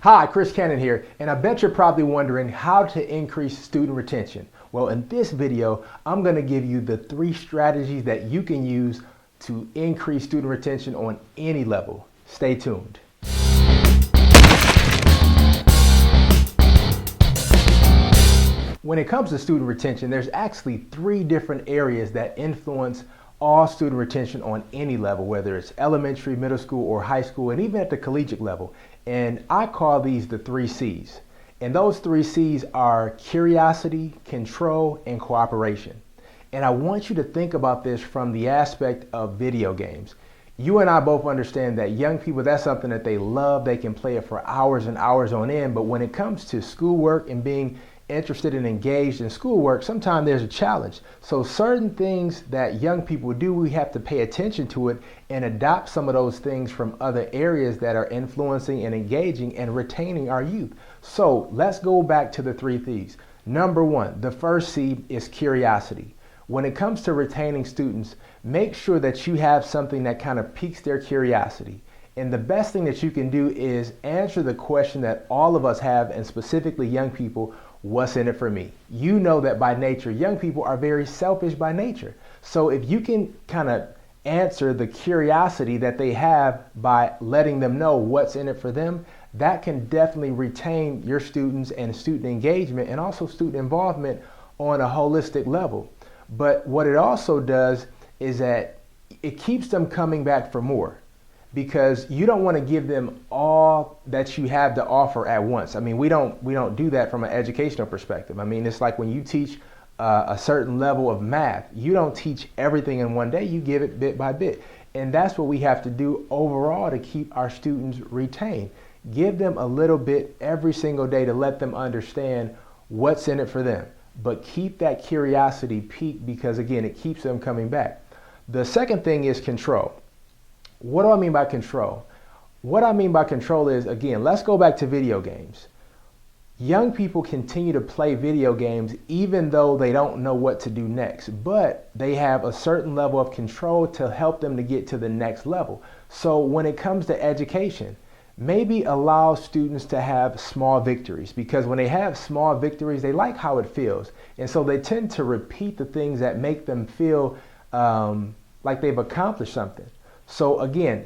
Hi, Chris Cannon here, and I bet you're probably wondering how to increase student retention. Well, in this video, I'm going to give you the 3 strategies that you can use to increase student retention on any level. Stay tuned. When it comes to student retention, there's actually 3 different areas that influence all student retention on any level, whether it's elementary, middle school, or high school, and even at the collegiate level. And I call these the 3 C's. And those 3 C's are curiosity, control, and cooperation. And I want you to think about this from the aspect of video games. You and I both understand that young people, that's something that they love. They can play it for hours and hours on end. But when it comes to schoolwork and being interested and engaged in schoolwork, sometimes there's a challenge. So certain things that young people do, we have to pay attention to it and adopt some of those things from other areas that are influencing and engaging and retaining our youth. So let's go back to the 3 C's. Number 1, the first C is curiosity. When it comes to retaining students, make sure that you have something that kind of piques their curiosity. And the best thing that you can do is answer the question that all of us have, and specifically young people: what's in it for me? You know that by nature, young people are very selfish by nature. So if you can kind of answer the curiosity that they have by letting them know what's in it for them, that can definitely retain your students and student engagement and also student involvement on a holistic level. But what it also does is that it keeps them coming back for more, because you don't want to give them all that you have to offer at once. I mean, we don't do that from an educational perspective. I mean, it's like when you teach a certain level of math, you don't teach everything in one day, you give it bit by bit. And that's what we have to do overall to keep our students retained. Give them a little bit every single day to let them understand what's in it for them. But keep that curiosity piqued, because again, it keeps them coming back. The second thing is control. What do I mean by control? What I mean by control is, again, let's go back to video games. Young people continue to play video games even though they don't know what to do next, but they have a certain level of control to help them to get to the next level. So when it comes to education, maybe allow students to have small victories, because when they have small victories, they like how it feels. And so they tend to repeat the things that make them feel like they've accomplished something. So again,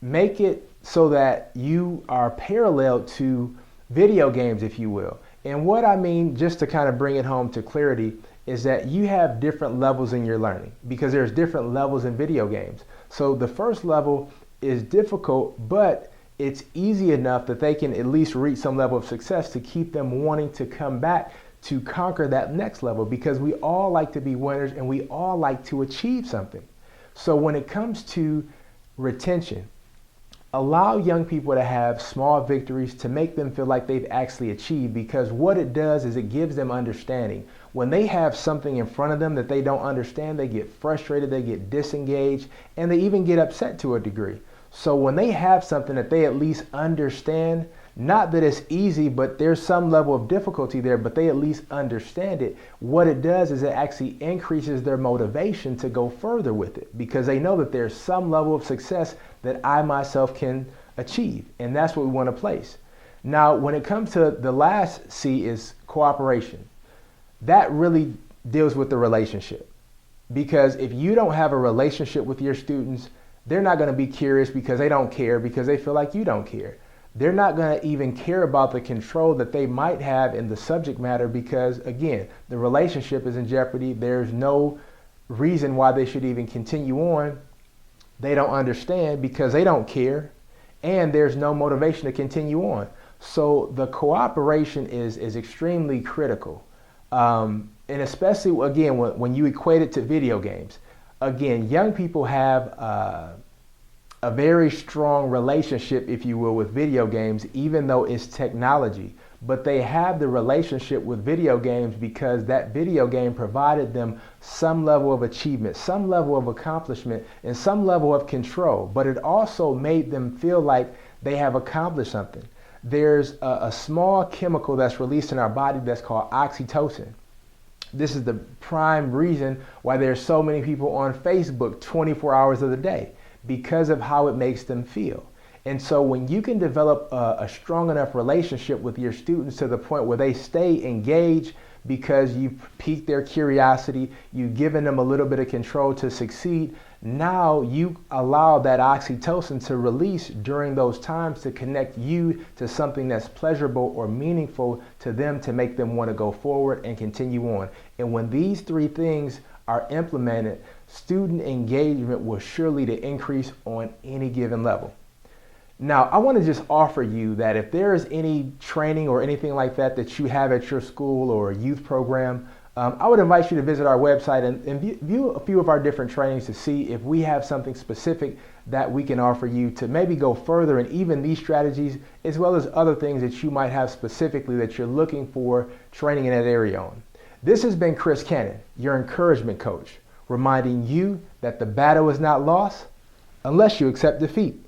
make it so that you are parallel to video games, if you will. And what I mean, just to kind of bring it home to clarity, is that you have different levels in your learning, because there's different levels in video games. So the first level is difficult, but it's easy enough that they can at least reach some level of success to keep them wanting to come back to conquer that next level, because we all like to be winners and we all like to achieve something. So when it comes to retention, allow young people to have small victories to make them feel like they've actually achieved, because what it does is it gives them understanding. When they have something in front of them that they don't understand, they get frustrated, they get disengaged, and they even get upset to a degree. So when they have something that they at least understand, not that it's easy, but there's some level of difficulty there, but they at least understand it, what it does is it actually increases their motivation to go further with it, because they know that there's some level of success that I myself can achieve. And that's what we want to place. Now, when it comes to the last C, is cooperation. That really deals with the relationship, because if you don't have a relationship with your students, they're not going to be curious because they don't care, because they feel like you don't care. They're not going to even care about the control that they might have in the subject matter, because again, the relationship is in jeopardy. There's no reason why they should even continue on. They don't understand because they don't care, and there's no motivation to continue on. So the cooperation is extremely critical. And especially, again, when you equate it to video games. Again, young people have a very strong relationship, if you will, with video games, even though it's technology. But they have the relationship with video games because that video game provided them some level of achievement, some level of accomplishment, and some level of control. But it also made them feel like they have accomplished something. There's a small chemical that's released in our body that's called oxytocin. This is the prime reason why there's so many people on Facebook 24 hours of the day, because of how it makes them feel. And so when you can develop a strong enough relationship with your students to the point where they stay engaged because you've piqued their curiosity, you've given them a little bit of control to succeed, now you allow that oxytocin to release during those times to connect you to something that's pleasurable or meaningful to them, to make them want to go forward and continue on. And when these three things are implemented, student engagement will surely to increase on any given level. Now, I want to just offer you that if there is any training or anything like that that you have at your school or a youth program, I would invite you to visit our website and view a few of our different trainings to see if we have something specific that we can offer you to maybe go further in even these strategies, as well as other things that you might have specifically that you're looking for training in that area on. This has been Chris Cannon, your encouragement coach, reminding you that the battle is not lost unless you accept defeat.